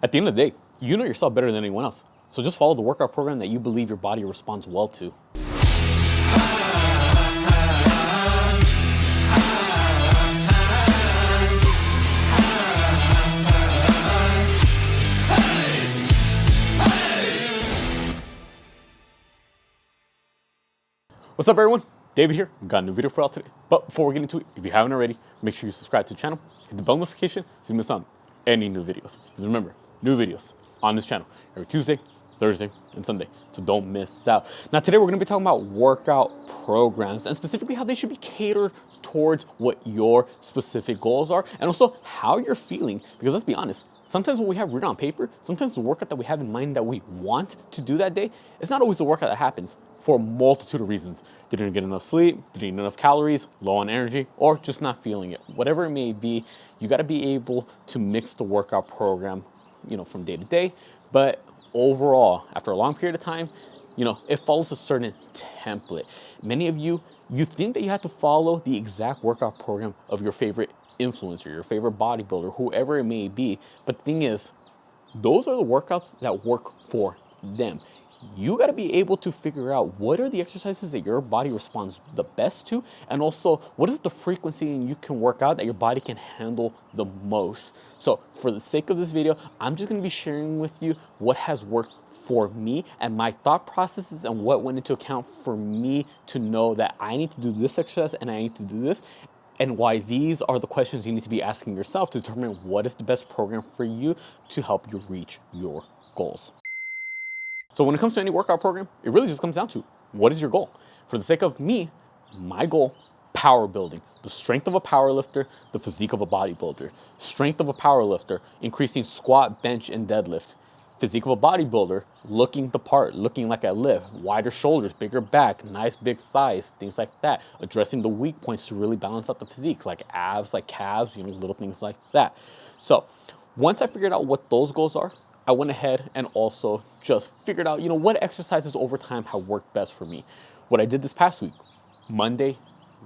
At the end of the day, you know yourself better than anyone else. So just follow the workout program that you believe your body responds well to. What's up, everyone? David here. Got a new video for y'all today. But before we get into it, if you haven't already, make sure you subscribe to the channel, hit the bell notification so you miss out on any new videos. Because remember, new videos on this channel every Tuesday, Thursday, and Sunday. So don't miss out. Now today we're going to be talking about workout programs and specifically how they should be catered towards what your specific goals are and also how you're feeling. Because let's be honest, sometimes what we have written on paper, sometimes the workout that we have in mind that we want to do that day, it's not always the workout that happens for a multitude of reasons. Didn't get enough sleep, didn't eat enough calories, low on energy, or just not feeling it. Whatever it may be, you got to be able to mix the workout program, from day to day. But overall, after a long period of time, it follows a certain template. Many of you think that you have to follow the exact workout program of your favorite influencer, your favorite bodybuilder, whoever it may be. But the thing is, those are the workouts that work for them. You got to be able to figure out what are the exercises that your body responds the best to, and also what is the frequency you can work out that your body can handle the most. So for the sake of this video, I'm just going to be sharing with you what has worked for me and my thought processes and what went into account for me to know that I need to do this exercise and I need to do this, and why these are the questions you need to be asking yourself to determine what is the best program for you to help you reach your goals. So when it comes to any workout program, it really just comes down to what is your goal? For the sake of me, my goal, power building, the strength of a power lifter, the physique of a bodybuilder. Strength of a power lifter, increasing squat, bench, and deadlift. Physique of a bodybuilder, looking the part, looking like I lift, wider shoulders, bigger back, nice big thighs, things like that. Addressing the weak points to really balance out the physique, like abs, like calves, little things like that. So once I figured out what those goals are, I went ahead and also just figured out, what exercises over time have worked best for me. What I did this past week, Monday,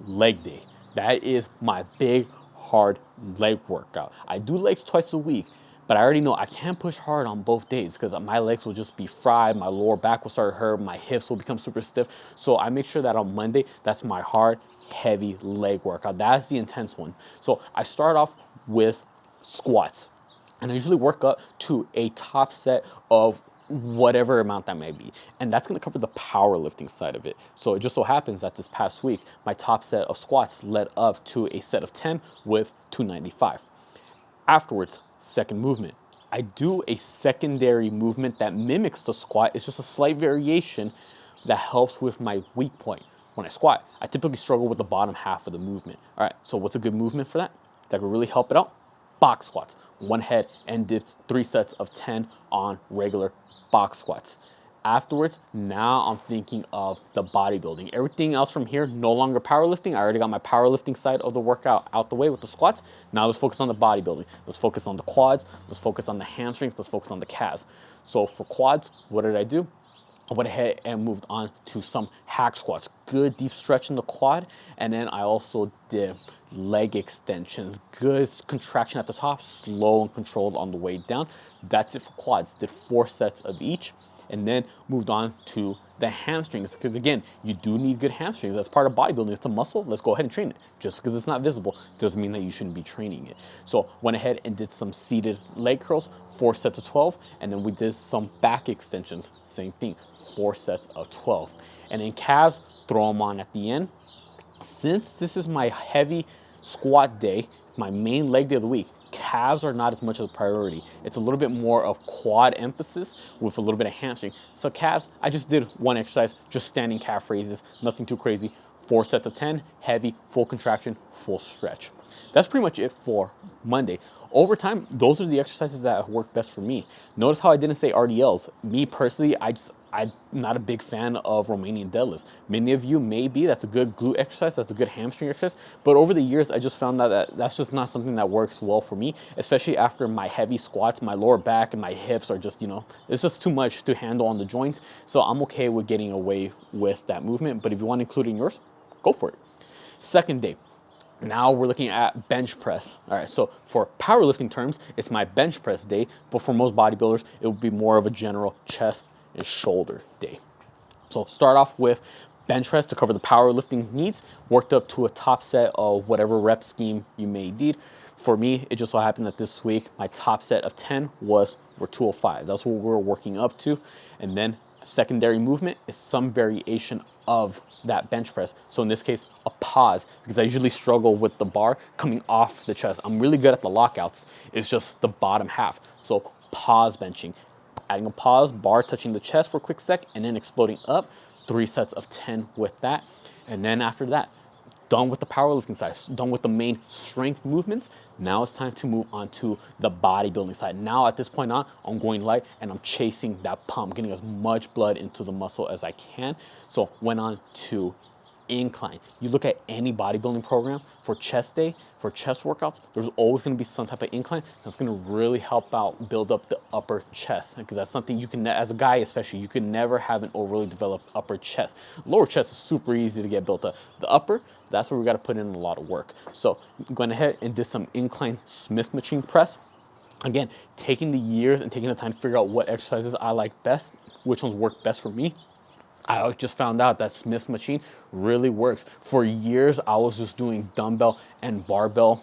leg day. That is my big, hard leg workout. I do legs twice a week, but I already know I can't push hard on both days because my legs will just be fried, my lower back will start to hurt, my hips will become super stiff. So I make sure that on Monday, that's my hard, heavy leg workout. That's the intense one. So I start off with squats. And I usually work up to a top set of whatever amount that may be. And that's gonna cover the powerlifting side of it. So it just so happens that this past week, my top set of squats led up to a set of 10 with 295. Afterwards, second movement. I do a secondary movement that mimics the squat. It's just a slight variation that helps with my weak point. When I squat, I typically struggle with the bottom half of the movement. All right, so what's a good movement for that? That could really help it out? Box squats. One head and did 3 sets of 10 on regular box squats. Afterwards, now I'm thinking of the bodybuilding. Everything else from here, no longer powerlifting. I already got my powerlifting side of the workout out the way with the squats. Now let's focus on the bodybuilding. Let's focus on the quads. Let's focus on the hamstrings. Let's focus on the calves. So for quads, what did I do? I went ahead and moved on to some hack squats. Good deep stretch in the quad. And then I also did leg extensions. Good contraction at the top, slow and controlled on the way down. That's it for quads. Did 4 sets of each. And then moved on to the hamstrings, because again, you do need good hamstrings. That's part of bodybuilding. It's a muscle. Let's go ahead and train it. Just because it's not visible doesn't mean that you shouldn't be training it. So went ahead and did some seated leg curls, 4 sets of 12, and then we did some back extensions. Same thing, 4 sets of 12. And then calves, throw them on at the end. Since this is my heavy squat day, my main leg day of the week, calves are not as much of a priority. It's a little bit more of quad emphasis with a little bit of hamstring. So calves, I just did one exercise, just standing calf raises, nothing too crazy. 4 sets of 10, heavy, full contraction, full stretch. That's pretty much it for Monday. Over time, those are the exercises that work best for me. Notice how I didn't say RDLs. Me personally, I'm not a big fan of Romanian deadlifts. Many of you may be. That's a good glute exercise. That's a good hamstring exercise. But over the years, I just found that that's just not something that works well for me, especially after my heavy squats. My lower back and my hips are just, it's just too much to handle on the joints. So I'm okay with getting away with that movement. But if you want to include it in yours, go for it. Second day. Now we're looking at bench press. All right, so for powerlifting terms, it's my bench press day, but for most bodybuilders, it would be more of a general chest and shoulder day. So start off with bench press to cover the powerlifting needs, worked up to a top set of whatever rep scheme you may need. For me, it just so happened that this week, my top set of 10 was for 205. That's what we're working up to. And then secondary movement is some variation of that bench press. So in this case, a pause, because I usually struggle with the bar coming off the chest. I'm really good at the lockouts. It's just the bottom half. So pause benching, adding a pause, bar touching the chest for a quick sec, and then exploding up, 3 sets of 10 with that. And then after that, done with the powerlifting side, done with the main strength movements. Now it's time to move on to the bodybuilding side. Now at this point on, I'm going light and I'm chasing that pump, getting as much blood into the muscle as I can. So went on to incline. You look at any bodybuilding program for chest day, for chest workouts, there's always going to be some type of incline that's going to really help out build up the upper chest, because that's something you can, as a guy especially, you can never have an overly developed upper chest. Lower chest is super easy to get built up. The upper, that's where we got to put in a lot of work. So I'm going ahead and did some incline Smith machine press. Again, taking the years and taking the time to figure out what exercises I like best, which ones work best for me. I just found out that Smith machine really works. For years, I was just doing dumbbell and barbell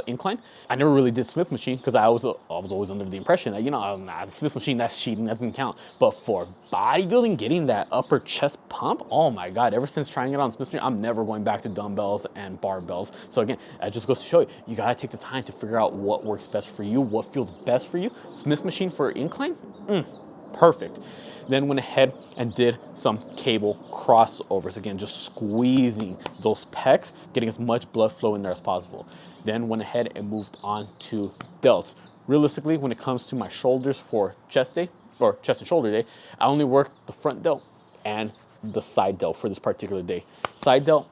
incline. I never really did Smith machine because I was always under the impression that, the Smith machine, that's cheating, that doesn't count. But for bodybuilding, getting that upper chest pump, oh my God, ever since trying it on Smith machine, I'm never going back to dumbbells and barbells. So again, that just goes to show you, you gotta take the time to figure out what works best for you, what feels best for you. Smith machine for incline, perfect. Then went ahead and did some cable crossovers. Again, just squeezing those pecs, getting as much blood flow in there as possible. Then went ahead and moved on to delts. Realistically, when it comes to my shoulders for chest day, or chest and shoulder day, I only work the front delt and the side delt for this particular day. Side delt,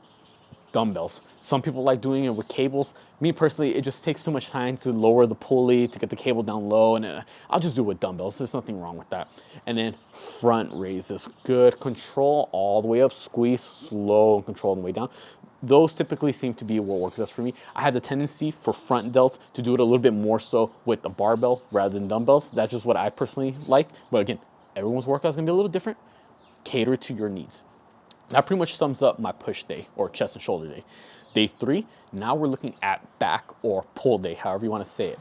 dumbbells. Some people like doing it with cables. Me personally, it just takes so much time to lower the pulley, to get the cable down low, and I'll just do it with dumbbells. There's nothing wrong with that. And then front raises, good control all the way up, squeeze, slow and control on the way down. Those typically seem to be what works best for me. I have the tendency for front delts to do it a little bit more so with the barbell rather than dumbbells. That's just what I personally like. But again, everyone's workout is gonna be a little different. Cater it to your needs. That pretty much sums up my push day or chest and shoulder day. Day 3, now we're looking at back or pull day, however you want to say it.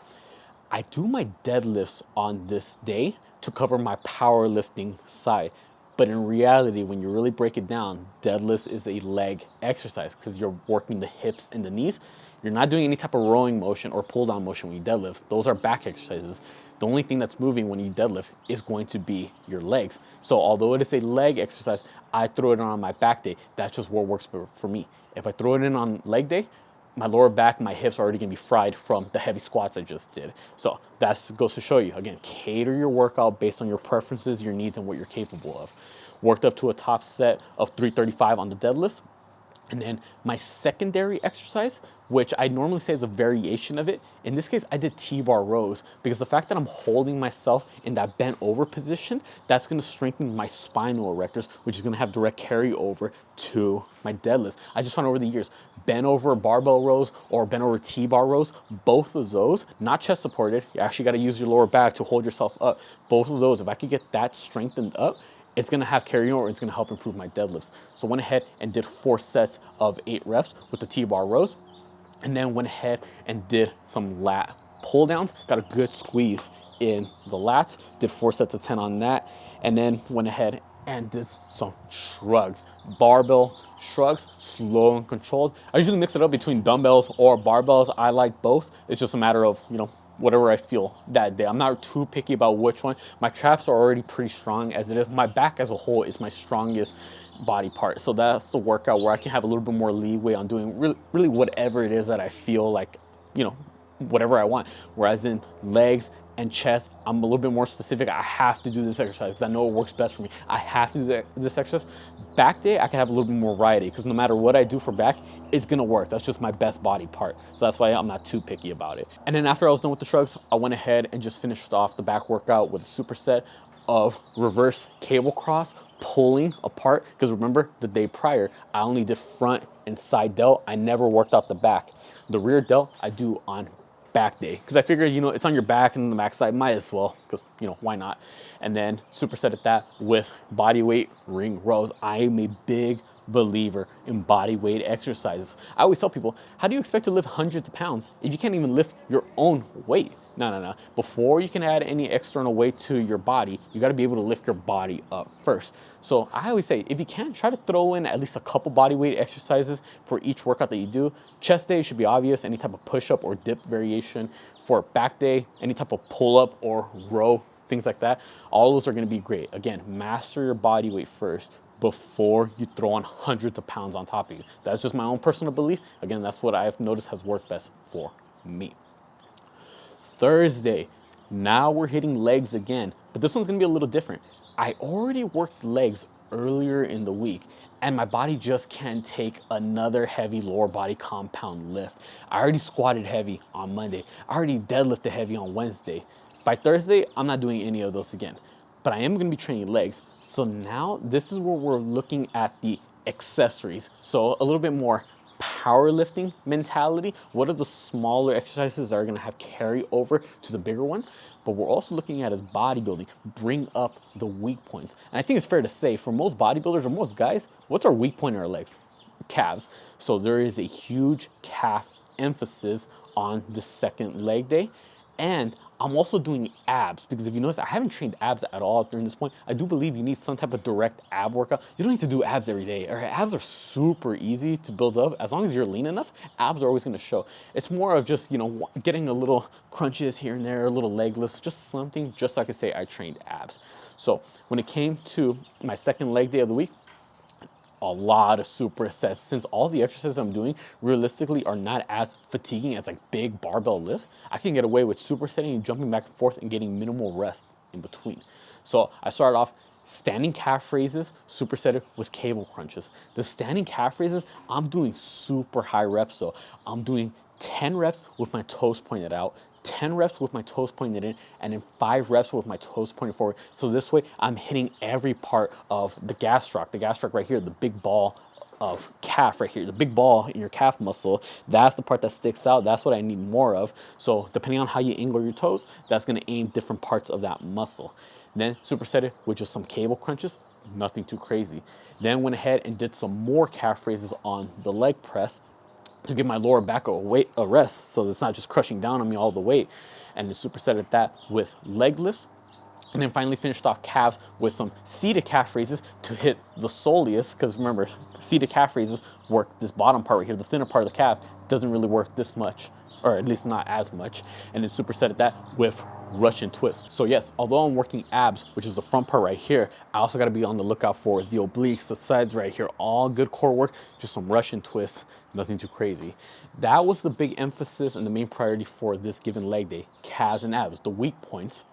I do my deadlifts on this day to cover my powerlifting side. But in reality, when you really break it down, deadlifts is a leg exercise because you're working the hips and the knees. You're not doing any type of rowing motion or pull down motion when you deadlift. Those are back exercises. The only thing that's moving when you deadlift is going to be your legs. So although it is a leg exercise, I throw it on my back day. That's just what works for me. If I throw it in on leg day, my lower back, my hips are already gonna be fried from the heavy squats I just did. So that goes to show you, again, cater your workout based on your preferences, your needs, and what you're capable of. Worked up to a top set of 335 on the deadlifts. And then my secondary exercise, which I normally say is a variation of it, in this case, I did T-bar rows because the fact that I'm holding myself in that bent over position, that's gonna strengthen my spinal erectors, which is gonna have direct carryover to my deadlifts. I just found over the years, bent over barbell rows or bent over T-bar rows, both of those, not chest supported, you actually gotta use your lower back to hold yourself up. Both of those, if I could get that strengthened up, it's gonna have carryover, it's gonna help improve my deadlifts. So went ahead and did 4 sets of 8 reps with the T-bar rows, and then went ahead and did some lat pull downs, got a good squeeze in the lats, did 4 sets of 10 on that, and then went ahead and did some shrugs. Barbell shrugs, slow and controlled. I usually mix it up between dumbbells or barbells. I like both. It's just a matter of, whatever I feel that day. I'm not too picky about which one. My traps are already pretty strong as it is. My back as a whole is my strongest body part. So that's the workout where I can have a little bit more leeway on doing really whatever it is that I feel like, whatever I want. Whereas in legs and chest, I'm a little bit more specific. I have to do this exercise because I know it works best for me. I have to do this exercise. Back day, I can have a little bit more variety because no matter what I do for back, it's gonna work. That's just my best body part. So that's why I'm not too picky about it. And then after I was done with the shrugs, I went ahead and just finished off the back workout with a superset of reverse cable cross, pulling apart, because remember the day prior, I only did front and side delt. I never worked out the back. The rear delt I do on back day, because I figured, it's on your back and the back side, might as well, because, why not? And then superset that with body weight ring rows. I am a big believer in body weight exercises. I always tell people, how do you expect to lift hundreds of pounds if you can't even lift your own weight? No. Before you can add any external weight to your body, you got to be able to lift your body up first. So I always say, if you can, try to throw in at least a couple body weight exercises for each workout that you do. Chest day should be obvious, any type of push-up or dip variation. For back day, any type of pull-up or row, things like that. All those are going to be great. Again, master your body weight first before you throw on hundreds of pounds on top of you. That's just my own personal belief. Again, that's what I've noticed has worked best for me. Thursday, now we're hitting legs again, but this one's gonna be a little different. I already worked legs earlier in the week, and my body just can't take another heavy lower body compound lift. I already squatted heavy on Monday. I already deadlifted heavy on Wednesday. By Thursday, I'm not doing any of those again, but I am gonna be training legs. So now this is where we're looking at the accessories. So a little bit more powerlifting mentality. What are the smaller exercises that are going to have carry over to the bigger ones? But we're also looking at as bodybuilding, bring up the weak points. And I think it's fair to say for most bodybuilders or most guys, what's our weak point in our legs? Calves. So there is a huge calf emphasis on the second leg day. And I'm also doing abs, because if you notice, I haven't trained abs at all during this point. I do believe you need some type of direct ab workout. You don't need to do abs every day. Abs are super easy to build up. As long as you're lean enough, abs are always gonna show. It's more of just, getting a little crunches here and there, a little leg lifts, just something, just so I could say I trained abs. So when it came to my second leg day of the week, a lot of supersets, since all the exercises I'm doing realistically are not as fatiguing as like big barbell lifts. I can get away with supersetting and jumping back and forth and getting minimal rest in between. So I started off standing calf raises, supersetted with cable crunches. The standing calf raises, I'm doing super high reps though. I'm doing 10 reps with my toes pointed out, 10 reps with my toes pointed in, and then 5 reps with my toes pointed forward. So this way, I'm hitting every part of the gastroc right here, the big ball of calf right here, the big ball in your calf muscle. That's the part that sticks out. That's what I need more of. So depending on how you angle your toes, that's gonna aim different parts of that muscle. Then superset with just some cable crunches, nothing too crazy. Then went ahead and did some more calf raises on the leg press to give my lower back a rest, so it's not just crushing down on me all the weight. And then supersetted that with leg lifts. And then finally finished off calves with some seated calf raises to hit the soleus, because remember, seated calf raises work this bottom part right here, the thinner part of the calf doesn't really work this much, or at least not as much. And then supersetted that with Russian twist. So yes, although I'm working abs, which is the front part right here, I also got to be on the lookout for the obliques, the sides right here, all good core work, just some Russian twists, nothing too crazy. That was the big emphasis and the main priority for this given leg day, calves and abs, the weak points.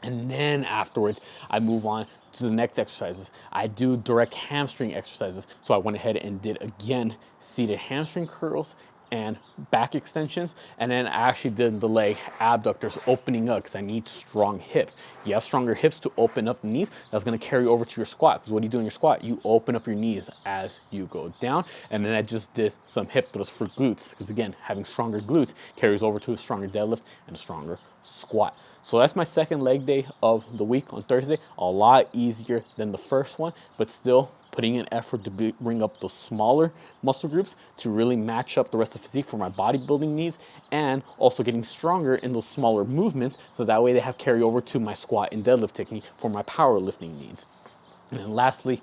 And then afterwards, I move on to the next exercises. I do direct hamstring exercises. So I went ahead and did again seated hamstring curls and back extensions, and then I actually did the leg abductors opening up because I need strong hips. You have stronger hips to open up the knees, that's gonna carry over to your squat, because what do you do in your squat? You open up your knees as you go down. And then I just did some hip thrusts for glutes, because again, having stronger glutes carries over to a stronger deadlift and a stronger squat. So that's my second leg day of the week on Thursday. A lot easier than the first one, but still putting in effort to bring up the smaller muscle groups to really match up the rest of the physique for my bodybuilding needs, and also getting stronger in those smaller movements so that way they have carry over to my squat and deadlift technique for my powerlifting needs. And then lastly,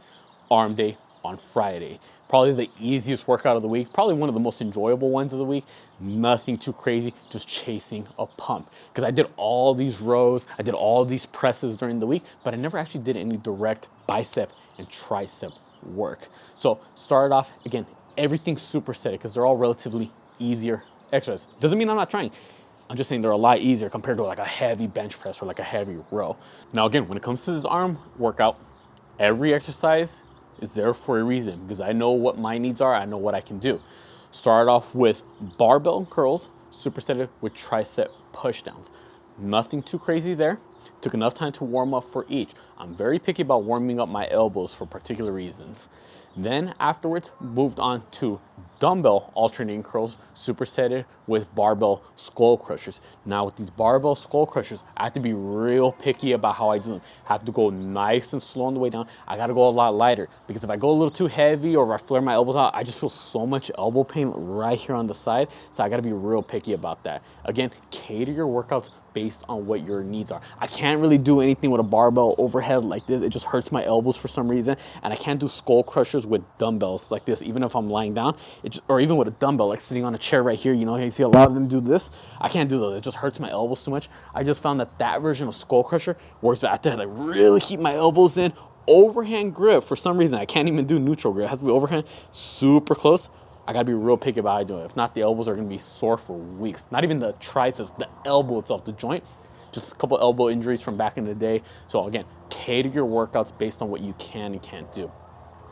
arm day on Friday. Probably the easiest workout of the week, probably one of the most enjoyable ones of the week. Nothing too crazy, just chasing a pump. Because I did all these rows, I did all these presses during the week, but I never actually did any direct bicep and tricep work. So started off, again, everything supersetted because they're all relatively easier exercises. Doesn't mean I'm not trying. I'm just saying they're a lot easier compared to like a heavy bench press or like a heavy row. Now again, when it comes to this arm workout, every exercise is there for a reason, because I know what my needs are, I know what I can do. Start off with barbell curls, supersetted with tricep pushdowns. Nothing too crazy there. Took enough time to warm up for each. I'm very picky about warming up my elbows for particular reasons. Then afterwards, moved on to dumbbell alternating curls supersetted with barbell skull crushers. Now with these barbell skull crushers, I have to be real picky about how I do them. I have to go nice and slow on the way down. I gotta go a lot lighter, because if I go a little too heavy or if I flare my elbows out, I just feel so much elbow pain right here on the side. So I gotta be real picky about that. Again, cater your workouts based on what your needs are. I can't really do anything with a barbell overhead like this. It just hurts my elbows for some reason. And I can't do skull crushers with dumbbells like this, even if I'm lying down, or even with a dumbbell, like sitting on a chair right here. You know, you see a lot of them do this. I can't do those. It just hurts my elbows too much. I just found that that version of skull crusher works better. I have to like really keep my elbows in. Overhand grip, for some reason, I can't even do neutral grip. It has to be overhand, super close. I gotta be real picky about how I do it. If not, the elbows are gonna be sore for weeks. Not even the triceps, the elbow itself, the joint. Just a couple elbow injuries from back in the day. So again, cater your workouts based on what you can and can't do.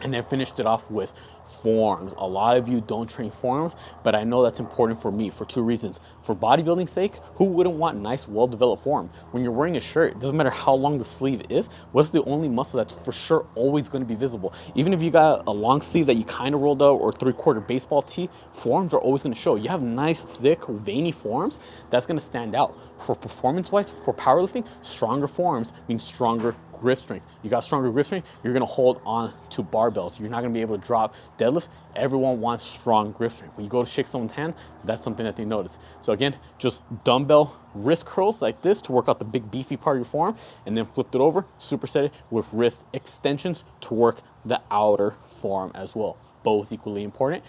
And then finished it off with forearms. A lot of you don't train forearms, but I know that's important for me for two reasons. For bodybuilding sake, who wouldn't want nice, well-developed forearm? When you're wearing a shirt, it doesn't matter how long the sleeve is, what's the only muscle that's for sure always gonna be visible? Even if you got a long sleeve that you kind of rolled out or 3/4 baseball tee, forearms are always gonna show. You have nice, thick, veiny forearms, that's gonna stand out. For performance-wise, for powerlifting, stronger forearms means stronger grip strength. You got stronger grip strength, you're gonna hold on to barbells. You're not gonna be able to drop deadlifts. Everyone wants strong grip strength. When you go to shake someone's hand, that's something that they notice. So again, just dumbbell wrist curls like this to work out the big beefy part of your forearm, and then flipped it over, superset it with wrist extensions to work the outer forearm as well. Both equally important.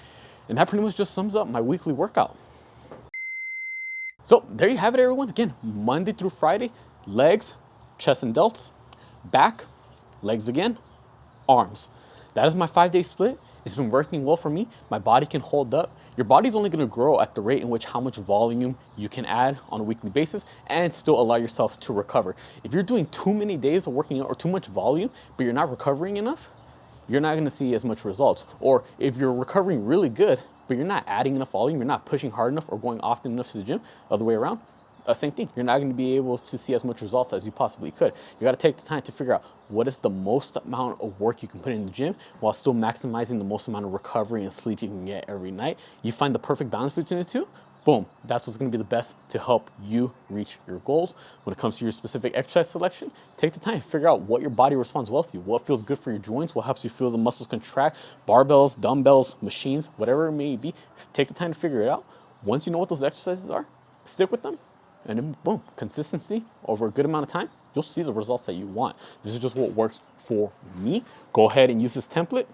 And that pretty much just sums up my weekly workout. So there you have it, everyone. Again, Monday through Friday, legs, chest and delts, back, legs again, arms. That is my 5-day split. It's been working well for me. My body can hold up. Your body's only gonna grow at the rate in which how much volume you can add on a weekly basis and still allow yourself to recover. If you're doing too many days of working out or too much volume, but you're not recovering enough, you're not gonna see as much results. Or if you're recovering really good, but you're not adding enough volume, you're not pushing hard enough or going often enough to the gym, other way around, same thing. You're not going to be able to see as much results as you possibly could. You got to take the time to figure out what is the most amount of work you can put in the gym while still maximizing the most amount of recovery and sleep you can get every night. You find the perfect balance between the two, boom, that's what's going to be the best to help you reach your goals. When it comes to your specific exercise selection, take the time to figure out what your body responds well to, what feels good for your joints, what helps you feel the muscles contract, barbells, dumbbells, machines, whatever it may be. Take the time to figure it out. Once you know what those exercises are, stick with them. And then boom, consistency over a good amount of time, you'll see the results that you want. This is just what works for me. Go ahead and use this template,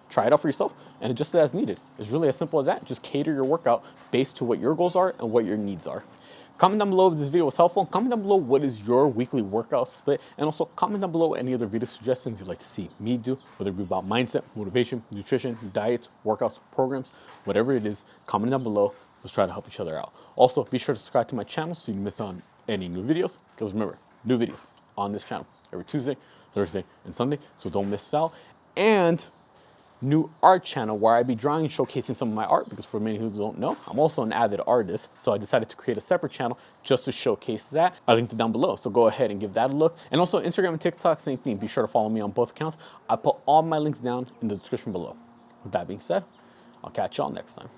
try it out for yourself, and adjust it as needed. It's really as simple as that. Just cater your workout based to what your goals are and what your needs are. Comment down below if this video was helpful. Comment down below what is your weekly workout split, and also comment down below any other video suggestions you'd like to see me do, whether it be about mindset, motivation, nutrition, diets, workouts, programs, whatever it is, comment down below. Let's try to help each other out. Also, be sure to subscribe to my channel so you don't miss on any new videos. Because remember, new videos on this channel every Tuesday, Thursday, and Sunday. So don't miss out. And new art channel where I be drawing and showcasing some of my art, because for many who don't know, I'm also an avid artist. So I decided to create a separate channel just to showcase that. I linked it down below. So go ahead and give that a look. And also Instagram and TikTok, same thing. Be sure to follow me on both accounts. I put all my links down in the description below. With that being said, I'll catch y'all next time.